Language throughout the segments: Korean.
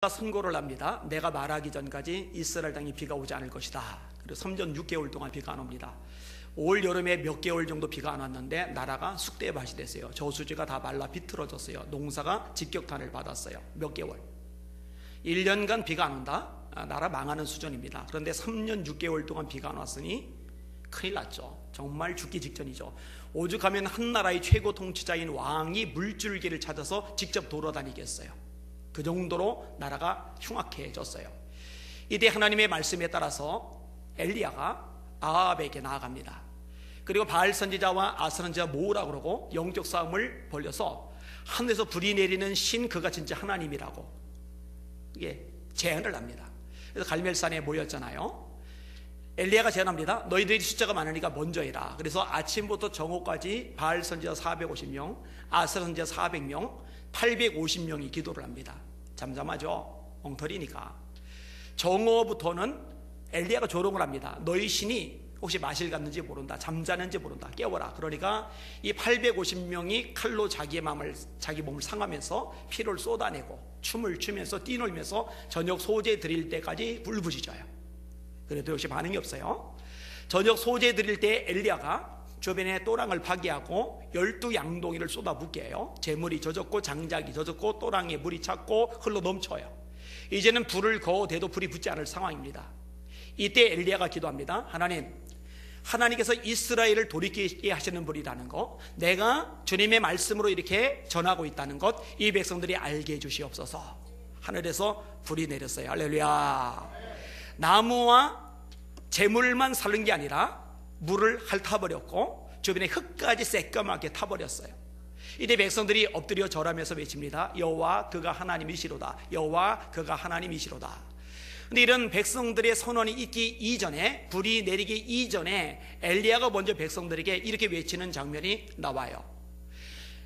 선고를 합니다. 내가 말하기 전까지 이스라엘 땅에 비가 오지 않을 것이다. 그리고 3년 6개월 동안 비가 안 옵니다. 올 여름에 몇 개월 정도 비가 안 왔는데 나라가 쑥대밭이 됐어요. 저수지가 다 말라 비틀어졌어요. 농사가 직격탄을 받았어요. 몇 개월, 1년간 비가 안 온다? 나라 망하는 수준입니다. 그런데 3년 6개월 동안 비가 안 왔으니 큰일 났죠. 정말 죽기 직전이죠. 오죽하면 한 나라의 최고 통치자인 왕이 물줄기를 찾아서 직접 돌아다니겠어요. 그 정도로 나라가 흉악해졌어요. 이때 하나님의 말씀에 따라서 엘리야가 아합에게 나아갑니다. 그리고 바알 선지자와 아스 선지자 모으라고 그러고 영적 싸움을 벌려서 하늘에서 불이 내리는 신, 그가 진짜 하나님이라고 제안을 합니다. 그래서 갈멜산에 모였잖아요. 엘리야가 제안합니다. 너희들이 숫자가 많으니까 먼저 해라. 그래서 아침부터 정오까지 바알 선지자 450명, 아스 선지자 400명, 850명이 기도를 합니다. 잠잠하죠. 엉터리니까. 정오부터는 엘리야가 조롱을 합니다. 너희 신이 혹시 마실 갔는지 모른다, 잠자는지 모른다, 깨워라. 그러니까 이 850명이 칼로 자기 몸을 상하면서 피를 쏟아내고 춤을 추면서 뛰놀면서 저녁 소재 드릴 때까지 울부짖어요. 그래도 역시 반응이 없어요. 저녁 소재 드릴 때 엘리야가 주변에 또랑을 파괴하고 12양동이를 쏟아붓게 해요. 재물이 젖었고 장작이 젖었고 또랑에 물이 찼고 흘러 넘쳐요. 이제는 불을 거어대도 불이 붙지 않을 상황입니다. 이때 엘리야가 기도합니다. 하나님께서 이스라엘을 돌이키게 하시는 분이라는 것, 내가 주님의 말씀으로 이렇게 전하고 있다는 것, 이 백성들이 알게 해주시옵소서. 하늘에서 불이 내렸어요. 할렐루야. 나무와 재물만 살른 게 아니라 물을 핥아버렸고 주변에 흙까지 새까맣게 타버렸어요. 이때 백성들이 엎드려 절하면서 외칩니다. 여호와 그가 하나님이시로다. 여호와 그가 하나님이시로다. 근데 이런 백성들의 선언이 있기 이전에, 불이 내리기 이전에 엘리야가 먼저 백성들에게 이렇게 외치는 장면이 나와요.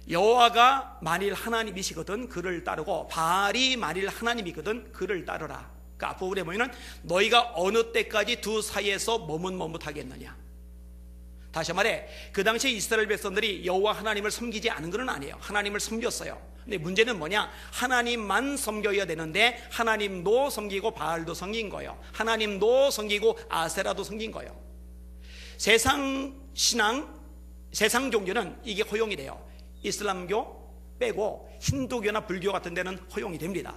여호와가 만일 하나님이시거든 그를 따르고 바알이 만일 하나님이거든 그를 따르라. 그 앞부분에 보면 너희가 어느 때까지 두 사이에서 머뭇머뭇하겠느냐. 다시 말해, 그 당시에 이스라엘 백성들이 여호와 하나님을 섬기지 않은 건 아니에요. 하나님을 섬겼어요. 근데 문제는 뭐냐? 하나님만 섬겨야 되는데 하나님도 섬기고 바알도 섬긴 거예요. 하나님도 섬기고 아세라도 섬긴 거예요. 세상 신앙, 세상 종교는 이게 허용이 돼요. 이슬람교 빼고 힌두교나 불교 같은 데는 허용이 됩니다.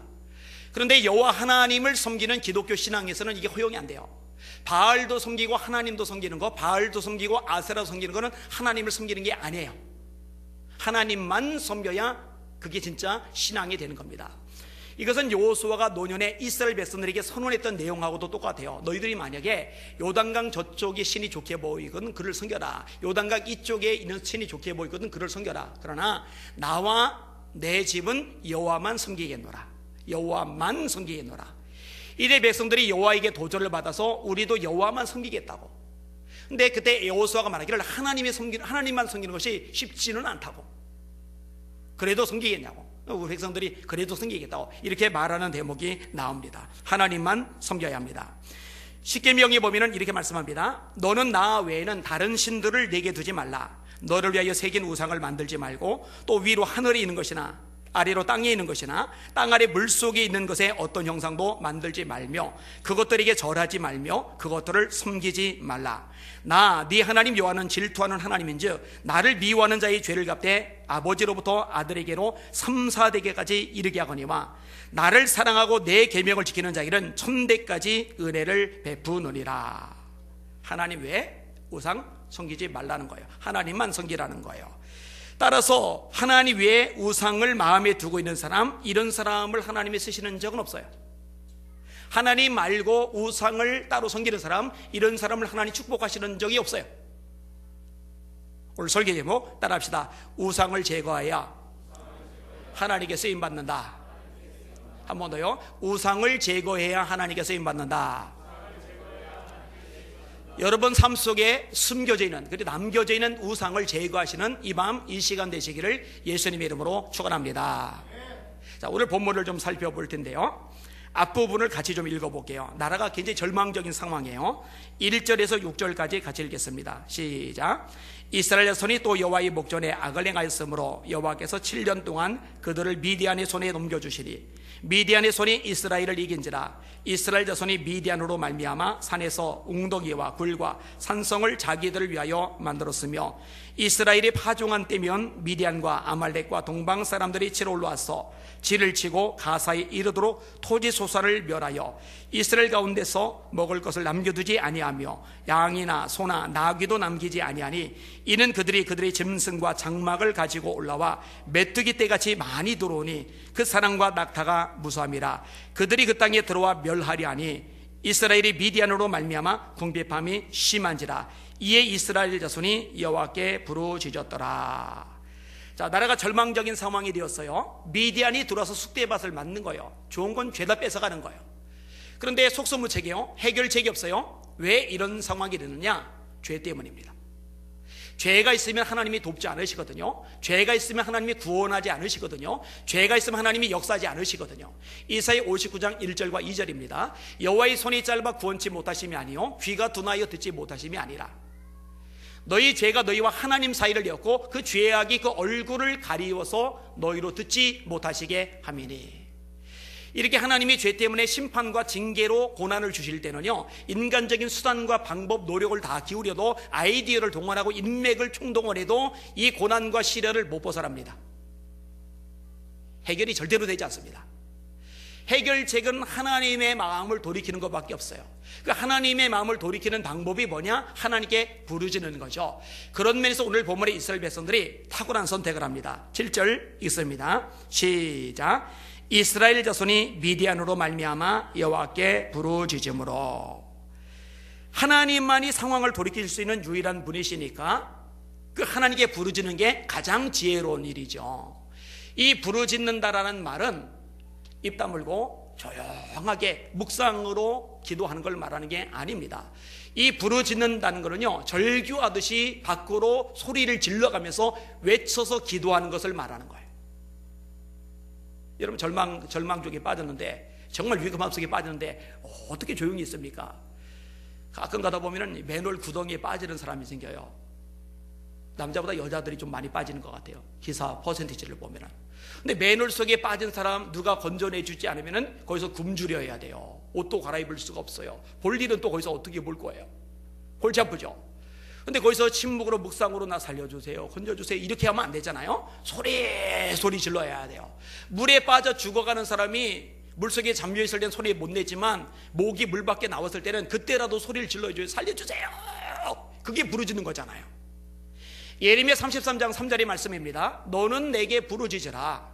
그런데 여호와 하나님을 섬기는 기독교 신앙에서는 이게 허용이 안 돼요. 바알도 섬기고 하나님도 섬기는 거, 바알도 섬기고 아세라도 섬기는 거는 하나님을 섬기는 게 아니에요. 하나님만 섬겨야 그게 진짜 신앙이 되는 겁니다. 이것은 여호수아가 노년에 이스라엘 백성들에게 선언했던 내용하고도 똑같아요. 너희들이 만약에 요단강 저쪽에 신이 좋게 보이거든 그를 섬겨라. 요단강 이쪽에 있는 신이 좋게 보이거든 그를 섬겨라. 그러나 나와 내 집은 여호와만 섬기겠노라. 여호와만 섬기겠노라. 이래 백성들이 여호와에게 도전을 받아서 우리도 여호와만 섬기겠다고. 근데 그때 여호수아가 말하기를 하나님만 섬기는 것이 쉽지는 않다고. 그래도 섬기겠냐고. 우리 백성들이 그래도 섬기겠다고 이렇게 말하는 대목이 나옵니다. 하나님만 섬겨야 합니다. 십계명에 보면 이렇게 말씀합니다. 너는 나 외에는 다른 신들을 내게 두지 말라. 너를 위하여 새긴 우상을 만들지 말고 또 위로 하늘에 있는 것이나 아래로 땅에 있는 것이나 땅 아래 물속에 있는 것에 어떤 형상도 만들지 말며 그것들에게 절하지 말며 그것들을 섬기지 말라. 나 네 하나님 여호와는 질투하는 하나님인즉 나를 미워하는 자의 죄를 갚되 아버지로부터 아들에게로 3, 4대계까지 이르게 하거니와 나를 사랑하고 내 계명을 지키는 자에게는 천대까지 은혜를 베푸느니라. 하나님 외에 우상 섬기지 말라는 거예요. 하나님만 섬기라는 거예요. 따라서 하나님 외에 우상을 마음에 두고 있는 사람, 이런 사람을 하나님이 쓰시는 적은 없어요. 하나님 말고 우상을 따로 섬기는 사람, 이런 사람을 하나님 축복하시는 적이 없어요. 오늘 설계 제목 따라합시다. 우상을 제거해야 하나님께 쓰임받는다. 한 번 더요. 우상을 제거해야 하나님께 쓰임받는다. 여러분 삶 속에 숨겨져 있는, 그리고 남겨져 있는 우상을 제거하시는 이 밤 이 시간 되시기를 예수님의 이름으로 축원합니다. 자, 오늘 본문을 좀 살펴볼 텐데요. 앞부분을 같이 좀 읽어볼게요. 나라가 굉장히 절망적인 상황이에요. 1절에서 6절까지 같이 읽겠습니다. 시작. 이스라엘 자손이 또 여호와의 목전에 악을 행하였으므로 여호와께서 7년 동안 그들을 미디안의 손에 넘겨주시니 미디안의 손이 이스라엘을 이긴지라. 이스라엘 자손이 미디안으로 말미암아 산에서 웅덩이와 굴과 산성을 자기들을 위하여 만들었으며, 이스라엘이 파종한 때면 미디안과 아말렉과 동방 사람들이 치러 올라와서 지를 치고 가사에 이르도록 토지 소산을 멸하여 이스라엘 가운데서 먹을 것을 남겨두지 아니하며 양이나 소나 나귀도 남기지 아니하니, 이는 그들의 짐승과 장막을 가지고 올라와 메뚜기 떼같이 많이 들어오니 그 사랑과 낙타가 무수함이라. 그들이 그 땅에 들어와 멸하리 하니 이스라엘이 미디안으로 말미암아 궁핍함이 심한지라. 이에 이스라엘 자손이 여호와께 부르짖었더라. 자, 나라가 절망적인 상황이 되었어요. 미디안이 들어와서 쑥대밭을 맞는 거예요. 좋은 건 죄다 뺏어가는 거예요. 그런데 속수무책이에요. 해결책이 없어요. 왜 이런 상황이 되느냐? 죄 때문입니다. 죄가 있으면 하나님이 돕지 않으시거든요. 죄가 있으면 하나님이 구원하지 않으시거든요. 죄가 있으면 하나님이 역사하지 않으시거든요. 이사야 59장 1절과 2절입니다. 여호와의 손이 짧아 구원치 못하심이 아니요 귀가 둔하여 듣지 못하심이 아니라. 너희 죄가 너희와 하나님 사이를 엮고 그 죄악이 그 얼굴을 가리워서 너희로 듣지 못하시게 함이니. 이렇게 하나님이 죄 때문에 심판과 징계로 고난을 주실 때는요, 인간적인 수단과 방법, 노력을 다 기울여도, 아이디어를 동원하고 인맥을 총동원해도 이 고난과 시련을 못 벗어납니다. 해결이 절대로 되지 않습니다. 해결책은 하나님의 마음을 돌이키는 것밖에 없어요. 그 하나님의 마음을 돌이키는 방법이 뭐냐? 하나님께 부르짖는 거죠. 그런 면에서 오늘 본문의 이스라엘 백성들이 탁월한 선택을 합니다. 7절 읽습니다. 시작. 이스라엘 자손이 미디안으로 말미암아 여호와께 부르짖음으로. 하나님만이 상황을 돌이킬 수 있는 유일한 분이시니까 그 하나님께 부르짖는 게 가장 지혜로운 일이죠. 이 부르짖는다라는 말은 입 다물고 조용하게 묵상으로 기도하는 걸 말하는 게 아닙니다. 이 부르짖는다는 것은요, 절규하듯이 밖으로 소리를 질러가면서 외쳐서 기도하는 것을 말하는 거예요. 여러분 절망 쪽에 빠졌는데, 정말 위급함 속에 빠졌는데 어떻게 조용히 있습니까? 가끔 가다 보면 맨홀 구덩이에 빠지는 사람이 생겨요. 남자보다 여자들이 좀 많이 빠지는 것 같아요. 기사 퍼센티지를 보면은. 근데 맨홀 속에 빠진 사람 누가 건져내 주지 않으면은 거기서 굶주려야 돼요. 옷도 갈아입을 수가 없어요. 볼 일은 또 거기서 어떻게 볼 거예요? 골치 아프죠? 근데 거기서 침묵으로 묵상으로 나 살려주세요, 건져주세요, 이렇게 하면 안 되잖아요. 소리 질러야 돼요. 물에 빠져 죽어가는 사람이 물속에 잠겨있을 때는 소리 못 내지만 목이 물 밖에 나왔을 때는 그때라도 소리를 질러줘요. 살려주세요. 그게 부르짖는 거잖아요. 예레미야 33장 3절의 말씀입니다. 너는 내게 부르짖으라.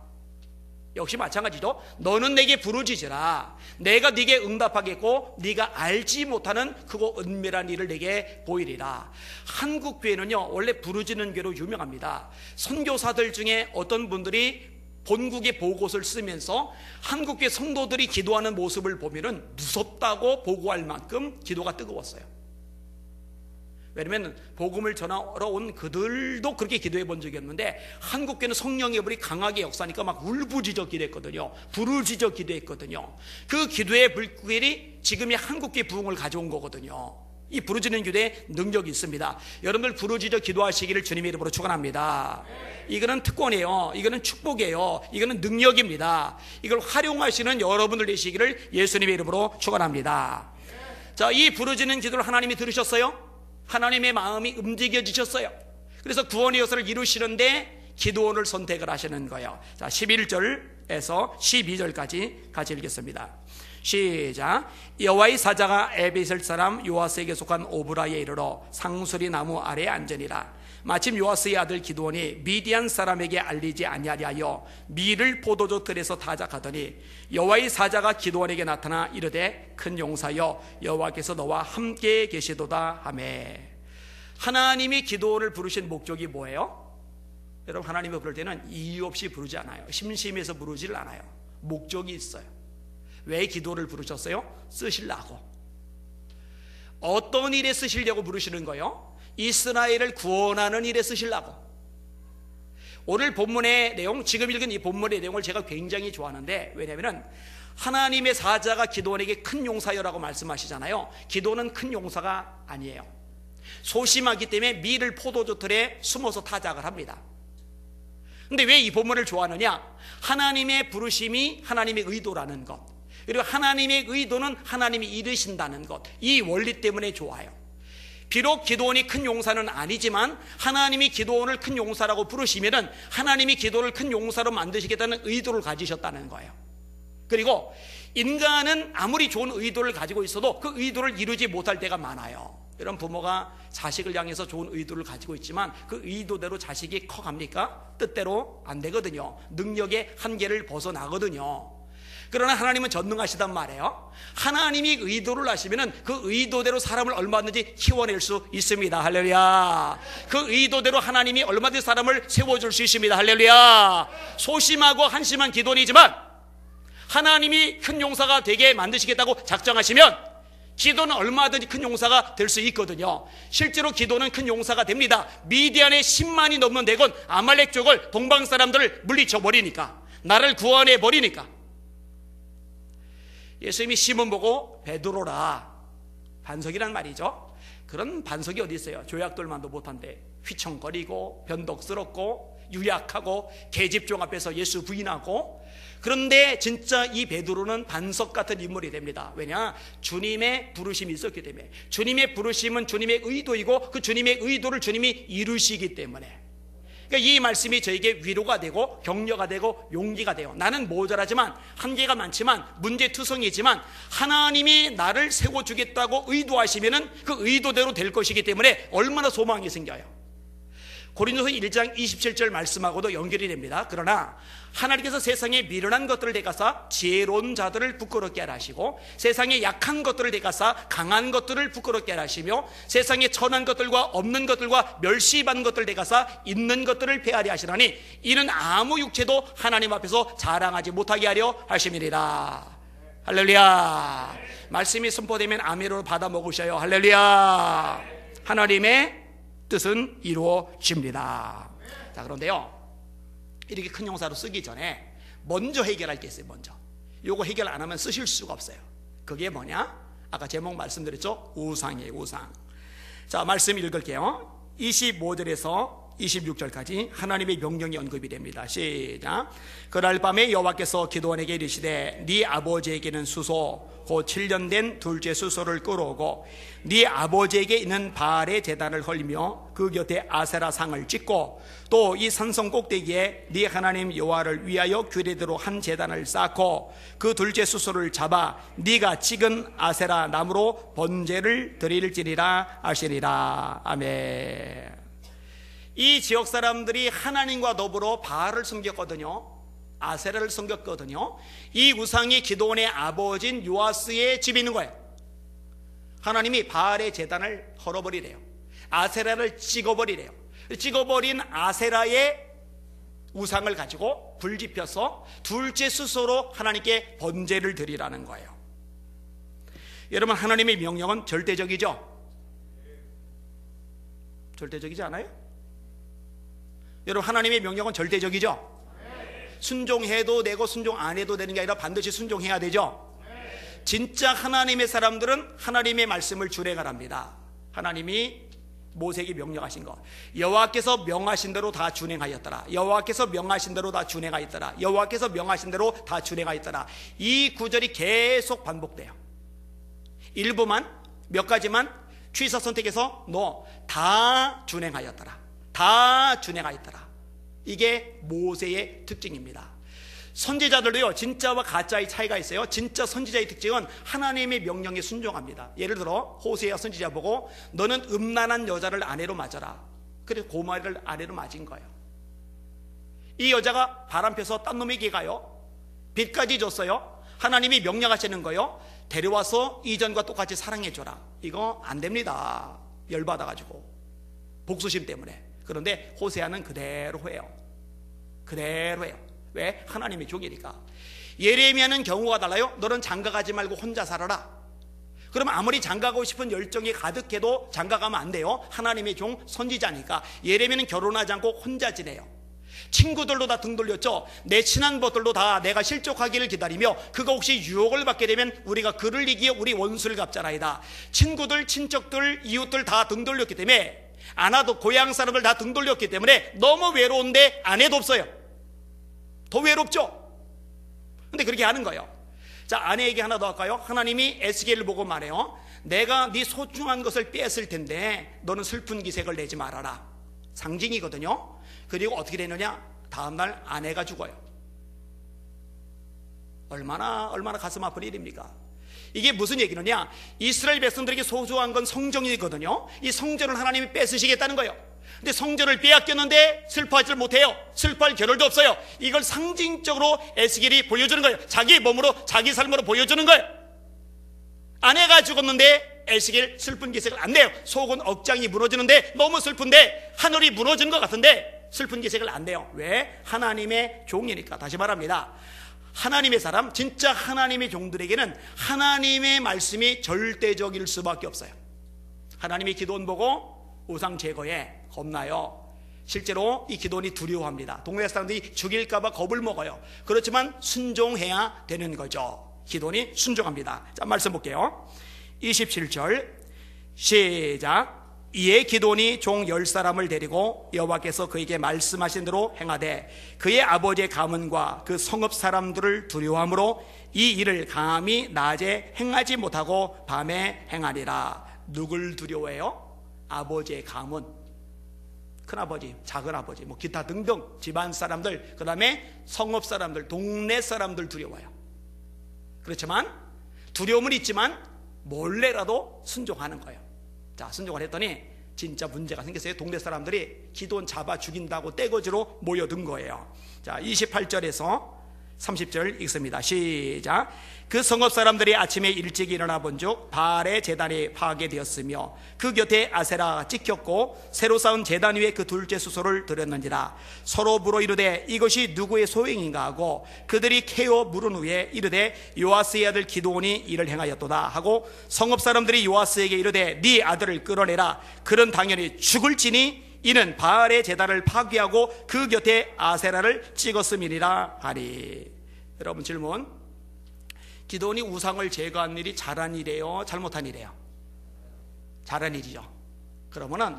역시 마찬가지죠. 너는 내게 부르짖으라. 내가 네게 응답하겠고 네가 알지 못하는 크고 은밀한 일을 내게 보이리라. 한국 교회는요, 원래 부르짖는 교회로 유명합니다. 선교사들 중에 어떤 분들이 본국의 보고서를 쓰면서 한국교회 성도들이 기도하는 모습을 보면은 무섭다고 보고할 만큼 기도가 뜨거웠어요. 왜냐하면 복음을 전하러 온 그들도 그렇게 기도해 본 적이 없는데, 한국교회는 성령의 불이 강하게 역사하니까 막 울부짖어 기도했거든요. 부르짖어 기도했거든요. 그 기도의 불길이 지금의 한국교회 부흥을 가져온 거거든요. 이 부르짖는 기도에 능력이 있습니다. 여러분들 부르짖어 기도하시기를 주님의 이름으로 축원합니다. 이거는 특권이에요. 이거는 축복이에요. 이거는 능력입니다. 이걸 활용하시는 여러분들 되시기를 예수님의 이름으로 축원합니다. 자, 이 부르짖는 기도를 하나님이 들으셨어요? 하나님의 마음이 움직여지셨어요. 그래서 구원의 역사를 이루시는데 기도원을 선택을 하시는 거예요. 자, 11절에서 12절까지 같이 읽겠습니다. 시작. 여호와의 사자가 에베셀 사람 요아스에게 속한 오브라에 이르러 상수리 나무 아래에 앉으니라. 마침 요아스의 아들 기드온이 미디안 사람에게 알리지 아니하여 밀을 포도주 틀에서 타작하더니 여호와의 사자가 기드온에게 나타나 이르되 큰 용사여 여호와께서 너와 함께 계시도다 하매. 하나님이 기드온을 부르신 목적이 뭐예요? 여러분, 하나님을 부를 때는 이유 없이 부르지 않아요. 심심해서 부르지를 않아요. 목적이 있어요. 왜 기도를 부르셨어요? 쓰시려고. 어떤 일에 쓰시려고 부르시는 거예요? 이스라엘을 구원하는 일에 쓰시려고. 오늘 본문의 내용, 지금 읽은 이 본문의 내용을 제가 굉장히 좋아하는데, 왜냐하면 하나님의 사자가 기드온에게 큰 용사여라고 말씀하시잖아요. 기드온은 큰 용사가 아니에요. 소심하기 때문에 밀을 포도주 틀에 숨어서 타작을 합니다. 근데 왜 이 본문을 좋아하느냐? 하나님의 부르심이 하나님의 의도라는 것, 그리고 하나님의 의도는 하나님이 이루신다는 것, 이 원리 때문에 좋아요. 비록 기드온이 큰 용사는 아니지만 하나님이 기드온을 큰 용사라고 부르시면은 하나님이 기드온을 큰 용사로 만드시겠다는 의도를 가지셨다는 거예요. 그리고 인간은 아무리 좋은 의도를 가지고 있어도 그 의도를 이루지 못할 때가 많아요. 이런 부모가 자식을 향해서 좋은 의도를 가지고 있지만 그 의도대로 자식이 커갑니까? 뜻대로 안 되거든요. 능력의 한계를 벗어나거든요. 그러나 하나님은 전능하시단 말이에요. 하나님이 의도를 하시면은 그 의도대로 사람을 얼마든지 키워낼 수 있습니다. 할렐루야. 그 의도대로 하나님이 얼마든지 사람을 세워줄 수 있습니다. 할렐루야. 소심하고 한심한 기도이지만 하나님이 큰 용사가 되게 만드시겠다고 작정하시면 기도는 얼마든지 큰 용사가 될 수 있거든요. 실제로 기도는 큰 용사가 됩니다. 미디안의 10만이 넘는 대군 아말렉 족을 동방 사람들을 물리쳐 버리니까, 나를 구원해 버리니까. 예수님이 시몬 보고 베드로라, 반석이란 말이죠. 그런 반석이 어디 있어요? 조약돌만도 못한데 휘청거리고 변덕스럽고 유약하고 계집종 앞에서 예수 부인하고. 그런데 진짜 이 베드로는 반석 같은 인물이 됩니다. 왜냐? 주님의 부르심이 있었기 때문에. 주님의 부르심은 주님의 의도이고 그 주님의 의도를 주님이 이루시기 때문에. 그러니까 이 말씀이 저에게 위로가 되고 격려가 되고 용기가 돼요. 나는 모자라지만, 한계가 많지만, 문제투성이지만 하나님이 나를 세워주겠다고 의도하시면은 그 의도대로 될 것이기 때문에 얼마나 소망이 생겨요. 고린도서 1장 27절 말씀하고도 연결이 됩니다. 그러나 하나님께서 세상에 미련한 것들을 대가사 지혜로운 자들을 부끄럽게 하라 하시고, 세상에 약한 것들을 대가사 강한 것들을 부끄럽게 하라 하시며, 세상에 천한 것들과 없는 것들과 멸시받은 것들을 대가사 있는 것들을 폐하려 하시라니 이는 아무 육체도 하나님 앞에서 자랑하지 못하게 하려 하심이니라. 할렐루야. 말씀이 선포되면 아멘으로 받아 먹으셔요. 할렐루야. 하나님의 뜻은 이루어집니다. 자, 그런데요, 이렇게 큰 용사로 쓰기 전에 먼저 해결할 게 있어요. 먼저 요거 해결 안 하면 쓰실 수가 없어요. 그게 뭐냐? 아까 제목 말씀드렸죠? 우상이에요. 우상. 자, 말씀 읽을게요. 25절에서 26절까지 하나님의 명령이 언급이 됩니다. 시작. 그날 밤에 여호와께서 기드온에게 이르시되 네 아버지에게는 수소 곧 7년 된 둘째 수소를 끌어오고 네 아버지에게 있는 바알의 제단을 헐며 그 곁에 아세라 상을 찍고 또 이 산성 꼭대기에 네 하나님 여호와를 위하여 규례대로 한 제단을 쌓고 그 둘째 수소를 잡아 네가 찍은 아세라 나무로 번제를 드릴지니라 하시니라. 아멘. 이 지역 사람들이 하나님과 더불어 바알을 섬겼거든요. 아세라를 섬겼거든요. 이 우상이 기드온의 아버지인 요아스의 집에 있는 거예요. 하나님이 바알의 제단을 헐어버리래요. 아세라를 찍어버리래요. 찍어버린 아세라의 우상을 가지고 불 지펴서 둘째 수소로 하나님께 번제를 드리라는 거예요. 여러분, 하나님의 명령은 절대적이죠? 절대적이지 않아요? 여러분, 하나님의 명령은 절대적이죠? 순종해도 되고 순종 안 해도 되는 게 아니라 반드시 순종해야 되죠? 진짜 하나님의 사람들은 하나님의 말씀을 준행하랍니다. 하나님이 모세에게 명령하신 것, 여호와께서 명하신 대로 다 준행하였더라. 여호와께서 명하신 대로 다 준행하였더라. 여호와께서 명하신 대로 다 준행하였더라. 이 구절이 계속 반복돼요. 일부만, 몇 가지만 취사 선택해서 너 다 준행하였더라. 다 준행하였더라. 이게 모세의 특징입니다. 선지자들도요, 진짜와 가짜의 차이가 있어요. 진짜 선지자의 특징은 하나님의 명령에 순종합니다. 예를 들어 호세아 선지자 보고 너는 음란한 여자를 아내로 맞아라. 그래서 고멜을 아내로 맞은 거예요. 이 여자가 바람 펴서 딴 놈에게 가요. 빚까지 줬어요. 하나님이 명령하시는 거예요. 데려와서 이전과 똑같이 사랑해줘라. 이거 안 됩니다. 열받아가지고 복수심 때문에. 그런데 호세아는 그대로 해요. 그대로 해요. 왜? 하나님의 종이니까. 예레미야는 경우가 달라요. 너는 장가가지 말고 혼자 살아라. 그럼 아무리 장가가고 싶은 열정이 가득해도 장가가면 안 돼요. 하나님의 종 선지자니까. 예레미야는 결혼하지 않고 혼자 지내요. 친구들도 다 등 돌렸죠. 내 친한 것들도 다 내가 실족하기를 기다리며 그가 혹시 유혹을 받게 되면 우리가 그를 이기어 우리 원수를 갚자라이다. 친구들, 친척들, 이웃들 다 등 돌렸기 때문에, 아나도 고향 사람들 다 등 돌렸기 때문에 너무 외로운데 아내도 없어요. 더 외롭죠. 근데 그렇게 하는 거예요. 자, 아내에게 하나 더 할까요? 하나님이 에스겔을 보고 말해요. 내가 네 소중한 것을 뺏을 텐데 너는 슬픈 기색을 내지 말아라. 상징이거든요. 그리고 어떻게 되느냐? 다음날 아내가 죽어요. 얼마나 가슴 아픈 일입니까? 이게 무슨 얘기느냐? 이스라엘 백성들에게 소중한 건 성전이거든요. 이 성전을 하나님이 뺏으시겠다는 거예요. 근데 성전을 빼앗겼는데 슬퍼하지 못해요. 슬퍼할 겨를도 없어요. 이걸 상징적으로 에스겔이 보여주는 거예요. 자기 몸으로, 자기 삶으로 보여주는 거예요. 아내가 죽었는데 에스겔 슬픈 기색을 안 내요. 속은 억장이 무너지는데 너무 슬픈데, 하늘이 무너지는 것 같은데 슬픈 기색을 안 내요. 왜? 하나님의 종이니까. 다시 말합니다. 하나님의 사람, 진짜 하나님의 종들에게는 하나님의 말씀이 절대적일 수밖에 없어요. 하나님이 기도원 보고 우상 제거에 겁나요. 실제로 이 기도원이 두려워합니다. 동네 사람들이 죽일까봐 겁을 먹어요. 그렇지만 순종해야 되는 거죠. 기도원이 순종합니다. 자, 말씀 볼게요. 27절 시작. 이에 기도원이 종 10사람을 데리고 여호와께서 그에게 말씀하신 대로 행하되 그의 아버지의 가문과 그 성읍 사람들을 두려워함으로 이 일을 감히 낮에 행하지 못하고 밤에 행하리라. 누굴 두려워해요? 아버지의 가문, 큰아버지, 작은아버지, 뭐 기타 등등 집안 사람들, 그 다음에 성읍 사람들, 동네 사람들 두려워요. 그렇지만 두려움은 있지만 몰래라도 순종하는 거예요. 자, 순종을 했더니 진짜 문제가 생겼어요. 동네 사람들이 기도원 잡아 죽인다고 떼거지로 모여든 거예요. 자, 28절에서 30절 읽습니다. 시작. 그 성읍 사람들이 아침에 일찍 일어나 본즉 바알의 제단이 파괴되었으며 그 곁에 아세라가 찍혔고 새로 쌓은 제단 위에 그 둘째 수소를 들였는지라. 서로 물어 이르되 이것이 누구의 소행인가 하고 그들이 캐어 물은 후에 이르되 요아스의 아들 기드온이 이를 행하였도다 하고 성읍 사람들이 요아스에게 이르되 네 아들을 끌어내라. 그는 당연히 죽을지니 이는 바알의 제단을 파괴하고 그 곁에 아세라를 찍었음이니라 하리. 여러분 질문, 기드온이 우상을 제거한 일이 잘한 일이에요, 잘못한 일이에요? 잘한 일이죠. 그러면은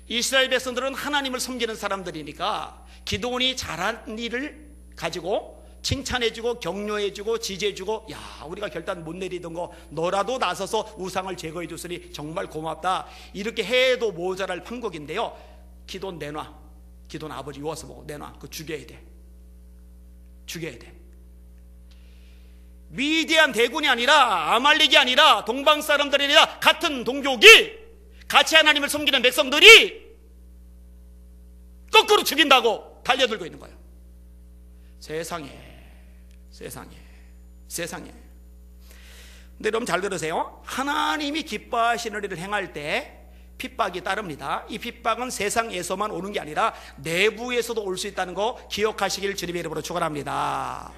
이스라엘 백성들은 하나님을 섬기는 사람들이니까 기드온이 잘한 일을 가지고 칭찬해주고 격려해주고 지지해주고, 야, 우리가 결단 못 내리던 거 너라도 나서서 우상을 제거해줬으니 정말 고맙다, 이렇게 해도 모자랄 판국인데요. 기드온 내놔. 기드온 아버지 요아스 보고 내놔. 그거 죽여야 돼. 죽여야 돼. 미디안 대군이 아니라 아말렉이 아니라 동방 사람들이 아니라 같은 동족이 같이 하나님을 섬기는 백성들이 거꾸로 죽인다고 달려들고 있는 거예요. 세상에. 근데 여러분 잘 들으세요. 하나님이 기뻐하시는 일을 행할 때 핍박이 따릅니다. 이 핍박은 세상에서만 오는 게 아니라 내부에서도 올 수 있다는 거 기억하시길 주님의 이름으로 축원합니다.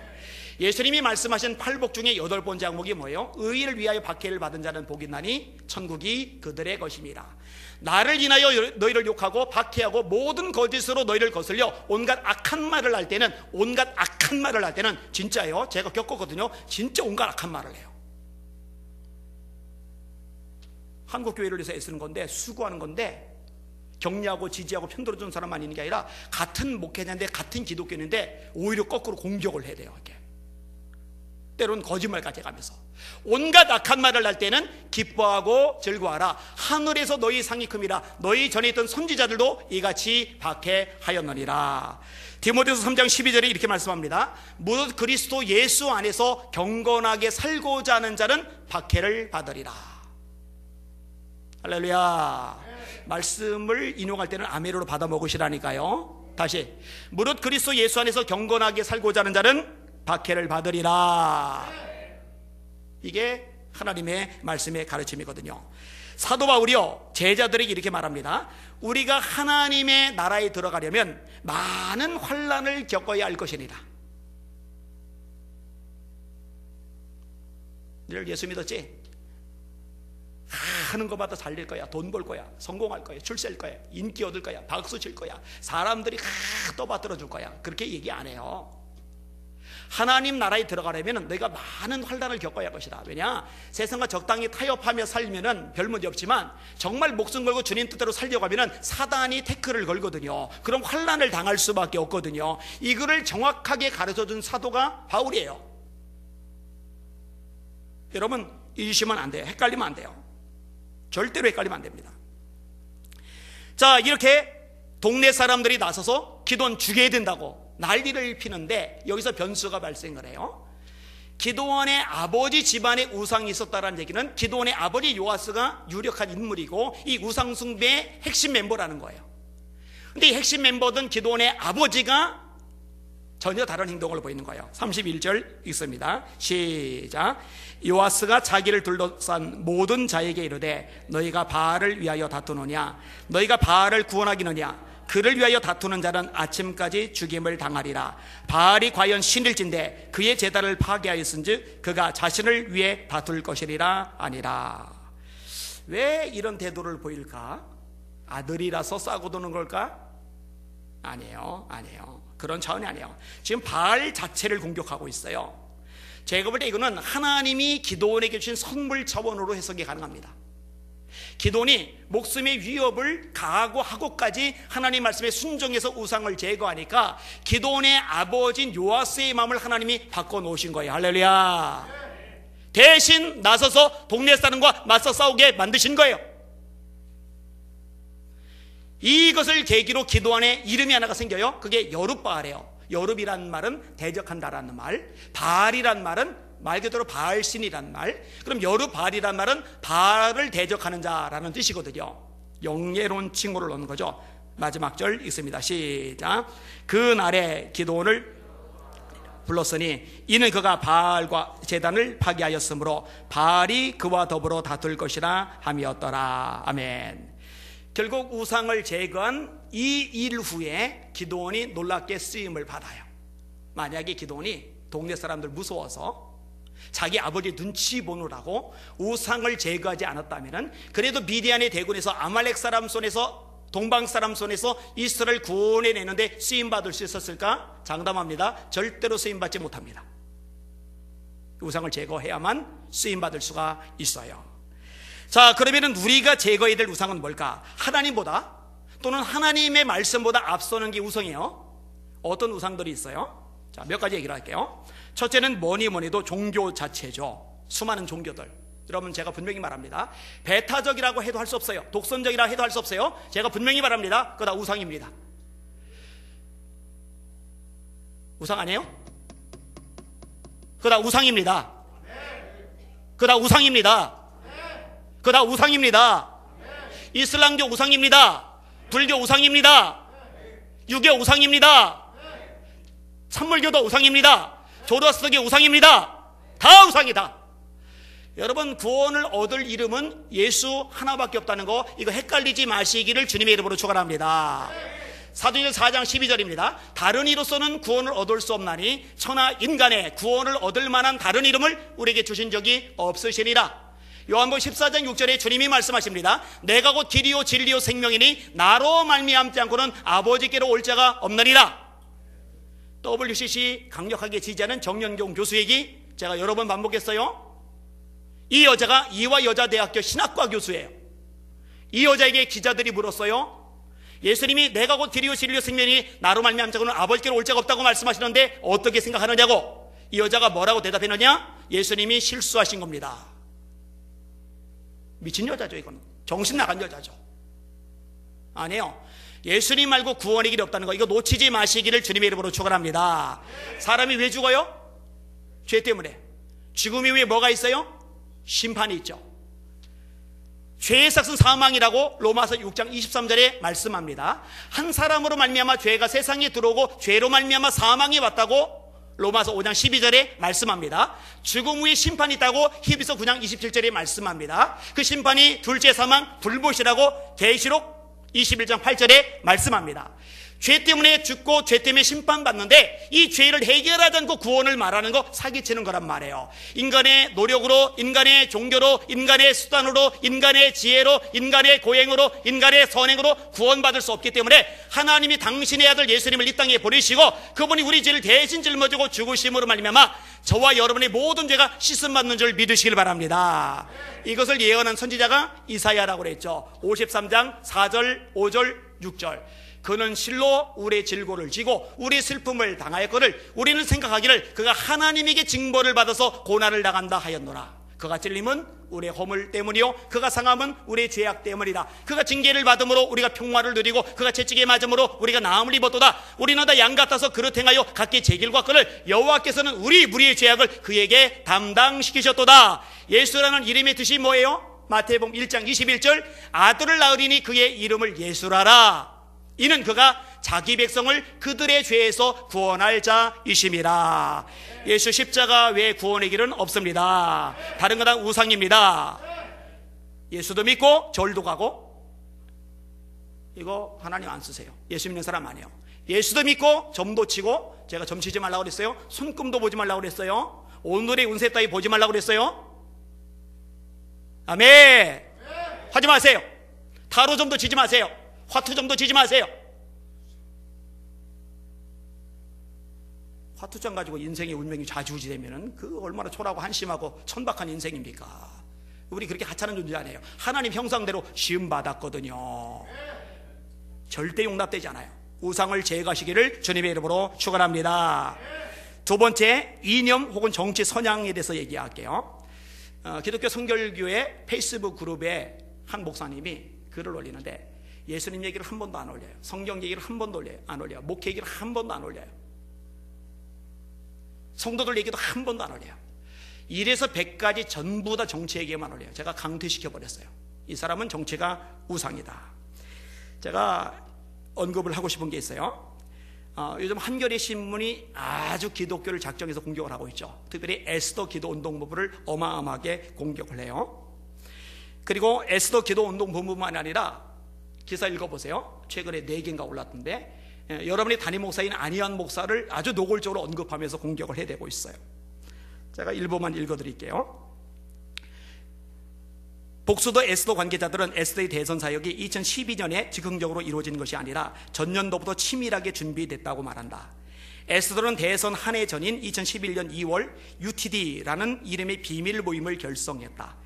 예수님이 말씀하신 8복 중에 8번째 항목이 뭐예요? 의를 위하여 박해를 받은 자는 복이 나니 천국이 그들의 것입니다. 나를 인하여 너희를 욕하고 박해하고 모든 거짓으로 너희를 거슬려 온갖 악한 말을 할 때는 진짜예요. 제가 겪었거든요. 진짜 온갖 악한 말을 해요. 한국교회를 위해서 애쓰는 건데, 수고하는 건데, 격려하고 지지하고 편들어주는 사람만 있는 게 아니라 같은 목회자인데 같은 기독교인인데 오히려 거꾸로 공격을 해야 돼요. 이렇게 때로는 거짓말까지 해가면서 온갖 악한 말을 할 때는 기뻐하고 즐거워하라. 하늘에서 너희 상이 큼이라. 너희 전에 있던 선지자들도 이같이 박해하였느니라. 디모데후서 3장 12절에 이렇게 말씀합니다. 무릇 그리스도 예수 안에서 경건하게 살고자 하는 자는 박해를 받으리라. 할렐루야. 말씀을 인용할 때는 아멘으로 받아 먹으시라니까요. 다시, 무릇 그리스도 예수 안에서 경건하게 살고자 하는 자는 박해를 받으리라. 이게 하나님의 말씀의 가르침이거든요. 사도 바울이요, 제자들에게 이렇게 말합니다. 우리가 하나님의 나라에 들어가려면 많은 환난을 겪어야 할 것이니라. 늘 예수 믿었지? 하는 것마다 잘 될 거야, 돈 벌 거야, 성공할 거야, 출세할 거야, 인기 얻을 거야, 박수 칠 거야, 사람들이 떠받들어 줄 거야, 그렇게 얘기 안 해요. 하나님 나라에 들어가려면 너희가 많은 환난을 겪어야 할 것이다. 왜냐? 세상과 적당히 타협하며 살면은 별 문제 없지만 정말 목숨 걸고 주님 뜻대로 살려가면은 사단이 태클을 걸거든요. 그럼 환난을 당할 수밖에 없거든요. 이거를 정확하게 가르쳐준 사도가 바울이에요. 여러분 잊으시면 안 돼요. 헷갈리면 안 돼요. 절대로 헷갈리면 안 됩니다. 자, 이렇게 동네 사람들이 나서서 기도원 죽여야 된다고 난리를 피는데 여기서 변수가 발생을 해요. 기도원의 아버지 집안에 우상이 있었다는 얘기는 기도원의 아버지 요아스가 유력한 인물이고 이 우상 숭배의 핵심 멤버라는 거예요. 근데 이 핵심 멤버든 기도원의 아버지가 전혀 다른 행동을 보이는 거예요. 31절 읽습니다. 시작. 요아스가 자기를 둘러싼 모든 자에게 이르되 너희가 바알을 위하여 다투느냐? 너희가 바알을 구원하기느냐? 그를 위하여 다투는 자는 아침까지 죽임을 당하리라. 바알이 과연 신일진데 그의 제단을 파괴하였은즉 그가 자신을 위해 다툴 것이리라 아니라. 왜 이런 태도를 보일까? 아들이라서 싸고 도는 걸까? 아니에요. 그런 차원이 아니에요. 지금 바알 자체를 공격하고 있어요. 제가 볼 때 이거는 하나님이 기도원에게 주신 선물 차원으로 해석이 가능합니다. 기도원이 목숨의 위협을 각오하고까지 하나님 말씀에 순종해서 우상을 제거하니까 기도원의 아버지인 요아스의 마음을 하나님이 바꿔놓으신 거예요. 할렐루야. 대신 나서서 동네 사람과 맞서 싸우게 만드신 거예요. 이것을 계기로 기도원에 이름이 하나가 생겨요. 그게 여룹바알이에요. 여룹이란 말은 대적한다라는 말, 바알이란 말은 말 그대로 바알신이란 말. 그럼 여룹바알이란 말은 바알을 대적하는 자라는 뜻이거든요. 영예로운 칭호를 넣는 거죠. 마지막 절 읽습니다. 시작. 그 날에 기도원을 불렀으니 이는 그가 바알과 제단을 파괴하였으므로 바알이 그와 더불어 다툴 것이라 함이었더라. 아멘. 결국 우상을 제거한 이 일 후에 기도원이 놀랍게 쓰임을 받아요. 만약에 기도원이 동네 사람들 무서워서 자기 아버지 눈치 보느라고 우상을 제거하지 않았다면 그래도 미디안의 대군에서 아말렉 사람 손에서 동방 사람 손에서 이스라엘 구원해내는데 쓰임받을 수 있었을까? 장담합니다. 절대로 쓰임받지 못합니다. 우상을 제거해야만 쓰임받을 수가 있어요. 자, 그러면 우리가 제거해야 될 우상은 뭘까? 하나님보다 또는 하나님의 말씀보다 앞서는 게 우상이에요. 어떤 우상들이 있어요? 자, 몇 가지 얘기를 할게요. 첫째는 뭐니 해도 종교 자체죠. 수많은 종교들. 여러분 제가 분명히 말합니다. 배타적이라고 해도 할 수 없어요. 독선적이라 해도 할 수 없어요. 제가 분명히 말합니다. 그거 다 우상입니다. 우상 아니에요? 그거 다 우상입니다. 그거 다 우상입니다. 그거 다 우상입니다. 이슬람교 우상입니다. 불교 우상입니다. 유교 우상입니다. 산물교도 우상입니다. 조로아스터교 우상입니다. 다 우상이다. 여러분 구원을 얻을 이름은 예수 하나밖에 없다는 거 이거 헷갈리지 마시기를 주님의 이름으로 축원합니다. 사도행전 4장 12절입니다. 다른 이로서는 구원을 얻을 수 없나니 천하 인간의 구원을 얻을 만한 다른 이름을 우리에게 주신 적이 없으시니라. 요한복음 14장 6절에 주님이 말씀하십니다. 내가 곧 길이요 진리요 생명이니 나로 말미암지 않고는 아버지께로 올 자가 없느니라. WCC 강력하게 지지하는 정연경 교수 얘기 제가 여러 번 반복했어요. 이 여자가 이화여자대학교 신학과 교수예요. 이 여자에게 기자들이 물었어요. 예수님이 내가 곧 길이요 진리요 생명이니 나로 말미암지 않고는 아버지께로 올 자가 없다고 말씀하시는데 어떻게 생각하느냐고. 이 여자가 뭐라고 대답했느냐? 예수님이 실수하신 겁니다. 미친 여자죠. 이건 정신 나간 여자죠. 아니에요. 예수님 말고 구원의 길이 없다는 거 이거 놓치지 마시기를 주님의 이름으로 축원합니다. 사람이 왜 죽어요? 죄 때문에. 죽음 이후에 뭐가 있어요? 심판이 있죠. 죄의 삭은 사망이라고 로마서 6장 23절에 말씀합니다. 한 사람으로 말미암아 죄가 세상에 들어오고 죄로 말미암아 사망이 왔다고 로마서 5장 12절에 말씀합니다. 죽음 후에 심판이 있다고 히브리서 9장 27절에 말씀합니다. 그 심판이 둘째 사망 불못이라고 계시록 21장 8절에 말씀합니다. 죄 때문에 죽고 죄 때문에 심판받는데 이 죄를 해결하지 않고 구원을 말하는 거 사기치는 거란 말이에요. 인간의 노력으로, 인간의 종교로, 인간의 수단으로, 인간의 지혜로, 인간의 고행으로, 인간의 선행으로 구원받을 수 없기 때문에 하나님이 당신의 아들 예수님을 이 땅에 보내시고 그분이 우리 죄를 대신 짊어지고 죽으심으로 말미암아 저와 여러분의 모든 죄가 씻음받는 줄 믿으시길 바랍니다. 이것을 예언한 선지자가 이사야라고 그랬죠. 53장 4절, 5절, 6절. 그는 실로 우리의 질고를 지고 우리의 슬픔을 당하였거늘 우리는 생각하기를 그가 하나님에게 징벌을 받아서 고난을 당한다 하였노라. 그가 찔림은 우리의 허물 때문이요 그가 상함은 우리의 죄악 때문이라. 그가 징계를 받음으로 우리가 평화를 누리고 그가 채찍에 맞음으로 우리가 나음을 입었도다. 우리는 다 양 같아서 그릇 행하여 각기 제 길과 끈을 여호와께서는 우리 무리의 죄악을 그에게 담당시키셨도다. 예수라는 이름의 뜻이 뭐예요? 마태복음 1장 21절 아들을 낳으리니 그의 이름을 예수라라. 이는 그가 자기 백성을 그들의 죄에서 구원할 자이심이라. 예수 십자가 외에 구원의 길은 없습니다. 다른 건 다 우상입니다. 예수도 믿고 절도 가고 이거 하나님 안 쓰세요. 예수 믿는 사람 아니에요. 예수도 믿고 점도 치고 제가 점 치지 말라고 그랬어요. 손금도 보지 말라고 그랬어요. 오늘의 운세 따위 보지 말라고 그랬어요. 아멘. 하지 마세요. 타로점도 치지 마세요. 화투점도 치지 마세요. 화투점 가지고 인생의 운명이 좌지우지되면 그 얼마나 초라하고 한심하고 천박한 인생입니까? 우리 그렇게 하찮은 존재 아니에요. 하나님 형상대로 시험받았거든요. 절대 용납되지 않아요. 우상을 제거하시기를 주님의 이름으로 축원합니다. 두 번째, 이념 혹은 정치 선양에 대해서 얘기할게요. 기독교 성결교회 페이스북 그룹에 한 목사님이 글을 올리는데 예수님 얘기를 한 번도 안 올려요. 성경 얘기를 한 번도 안 올려요. 목회 얘기를 한 번도 안 올려요. 성도들 얘기도 한 번도 안 올려요. 1에서 100까지 전부 다 정치 얘기만 올려요. 제가 강퇴시켜버렸어요. 이 사람은 정치가 우상이다. 제가 언급을 하고 싶은 게 있어요. 요즘 한겨레 신문이 아주 기독교를 작정해서 공격을 하고 있죠. 특별히 에스더 기도운동본부를 어마어마하게 공격을 해요. 그리고 에스더 기도운동본부만 아니라 기사 읽어보세요. 최근에 4개인가 올랐던데 여러분의 담임 목사인 안희환 목사를 아주 노골적으로 언급하면서 공격을 해대고 있어요. 제가 일부만 읽어드릴게요. 복수도 에스더 관계자들은 에스더의 대선 사역이 2012년에 즉흥적으로 이루어진 것이 아니라 전년도부터 치밀하게 준비됐다고 말한다. 에스더는 대선 한 해 전인 2011년 2월 UTD라는 이름의 비밀 모임을 결성했다.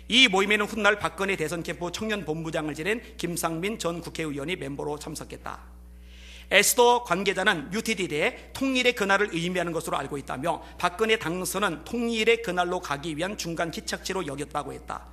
이 모임에는 훗날 박근혜 대선 캠프 청년 본부장을 지낸 김상민 전 국회의원이 멤버로 참석했다. 에스더 관계자는 UTD에 통일의 그날을 의미하는 것으로 알고 있다며 박근혜 당선은 통일의 그날로 가기 위한 중간 기착지로 여겼다고 했다.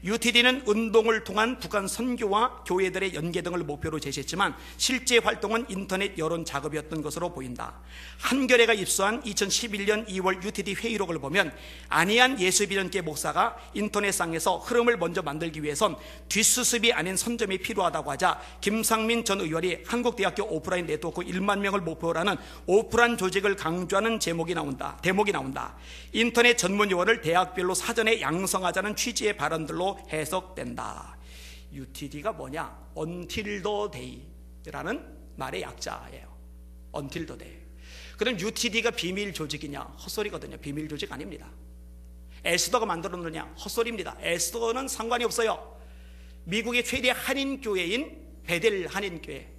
UTD는 운동을 통한 북한 선교와 교회들의 연계 등을 목표로 제시했지만 실제 활동은 인터넷 여론 작업이었던 것으로 보인다. 한겨레가 입수한 2011년 2월 UTD 회의록을 보면 안희환 예수비전교 목사가 인터넷상에서 흐름을 먼저 만들기 위해선 뒷수습이 아닌 선점이 필요하다고 하자 김상민 전 의원이 한국대학교 오프라인 네트워크 1만 명을 목표로 하는 오프라인 조직을 강조하는 대목이 나온다. 인터넷 전문 용어를 대학별로 사전에 양성하자는 취지의 발언들로 해석된다. UTD가 뭐냐? Until the Day라는 말의 약자예요. Until the Day. 그럼 UTD가 비밀 조직이냐? 헛소리거든요. 비밀 조직 아닙니다. 에스더가 만들었느냐? 헛소리입니다. 에스더는 상관이 없어요. 미국의 최대 한인교회인 베델 한인교회,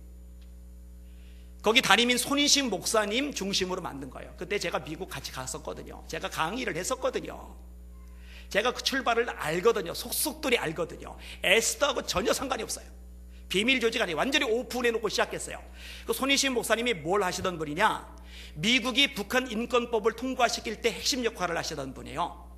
거기 담임인 손인식 목사님 중심으로 만든 거예요. 그때 제가 미국 같이 갔었거든요. 제가 강의를 했었거든요. 제가 그 출발을 알거든요. 속속들이 알거든요. 에스더하고 전혀 상관이 없어요. 비밀 조직 아니에요. 완전히 오픈해놓고 시작했어요. 그 손희신 목사님이 뭘 하시던 분이냐? 미국이 북한 인권법을 통과시킬 때 핵심 역할을 하시던 분이에요.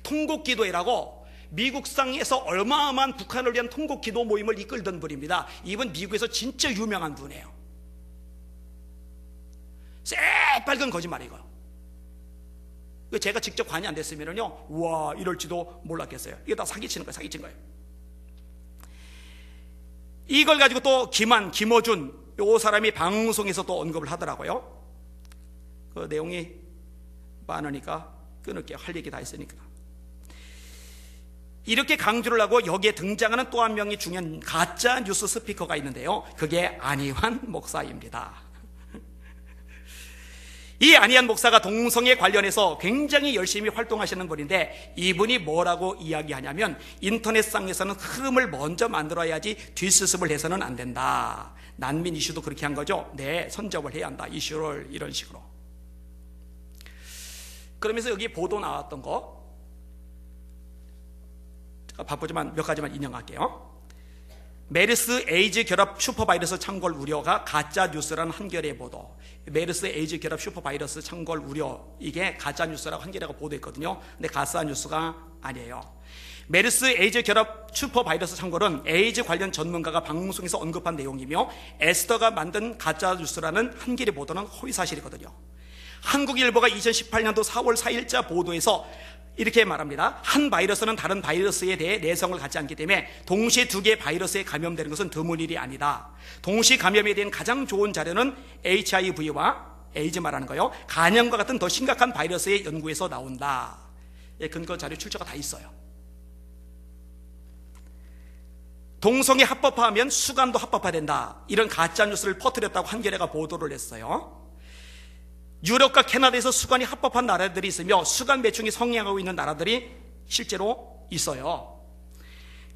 통곡기도회라고 미국상에서 어마어마한 북한을 위한 통곡기도 모임을 이끌던 분입니다. 이분 미국에서 진짜 유명한 분이에요. 새빨간 거짓말이고요. 제가 직접 관이 안 됐으면요, 와, 이럴지도 몰랐겠어요. 이게 다 사기치는 거예요. 사기친 거예요. 이걸 가지고 또 김어준 요 사람이 방송에서 또 언급을 하더라고요. 그 내용이 많으니까 끊을게요. 할 얘기 다 했으니까. 이렇게 강조를 하고 여기에 등장하는 또 한 명의 중요한 가짜 뉴스 스피커가 있는데요, 그게 안희환 목사입니다. 이 안희환 목사가 동성애 관련해서 굉장히 열심히 활동하시는 분인데, 이분이 뭐라고 이야기하냐면 인터넷상에서는 흐름을 먼저 만들어야지 뒷수습을 해서는 안 된다. 난민 이슈도 그렇게 한 거죠. 네, 선점을 해야 한다, 이슈를. 이런 식으로. 그러면서 여기 보도 나왔던 거 제가 바쁘지만 몇 가지만 인용할게요. 메르스 에이즈 결합 슈퍼바이러스 창궐 우려가 가짜 뉴스라는 한겨레의 보도. 메르스 에이즈 결합 슈퍼바이러스 창궐 우려, 이게 가짜 뉴스라고 한겨레가 보도했거든요. 근데 가짜 뉴스가 아니에요. 메르스 에이즈 결합 슈퍼바이러스 창궐은 에이즈 관련 전문가가 방송에서 언급한 내용이며 에스더가 만든 가짜 뉴스라는 한겨레 보도는 허위사실이거든요. 한국일보가 2018년도 4월 4일자 보도에서 이렇게 말합니다. 한 바이러스는 다른 바이러스에 대해 내성을 갖지 않기 때문에 동시에 두 개의 바이러스에 감염되는 것은 드문 일이 아니다. 동시 감염에 대한 가장 좋은 자료는 HIV와 에이즈 말하는 거요, 간염과 같은 더 심각한 바이러스의 연구에서 나온다. 근거 자료 출처가 다 있어요. 동성애 합법화하면 수간도 합법화된다, 이런 가짜 뉴스를 퍼뜨렸다고 한겨레가 보도를 했어요. 유럽과 캐나다에서 수간이 합법한 나라들이 있으며 수간 매춘이 성행하고 있는 나라들이 실제로 있어요.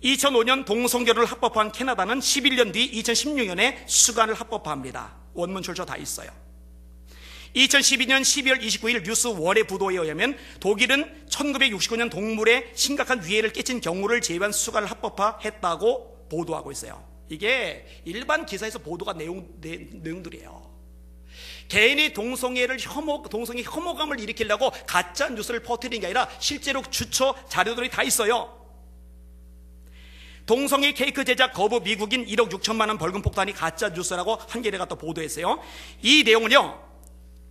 2005년 동성결혼을 합법화한 캐나다는 11년 뒤 2016년에 수간을 합법화합니다. 원문 출처 다 있어요. 2012년 12월 29일 뉴스월의 보도에 의하면 독일은 1969년 동물에 심각한 위해를 끼친 경우를 제외한 수간을 합법화했다고 보도하고 있어요. 이게 일반 기사에서 보도가 내용들이에요. 개인이 동성애 혐오감을 일으키려고 가짜 뉴스를 퍼뜨리는 게 아니라 실제로 주처 자료들이 다 있어요. 동성애 케이크 제작 거부 미국인 1억 6천만 원 벌금 폭탄이 가짜 뉴스라고 한겨레가 또 보도했어요. 이 내용은요,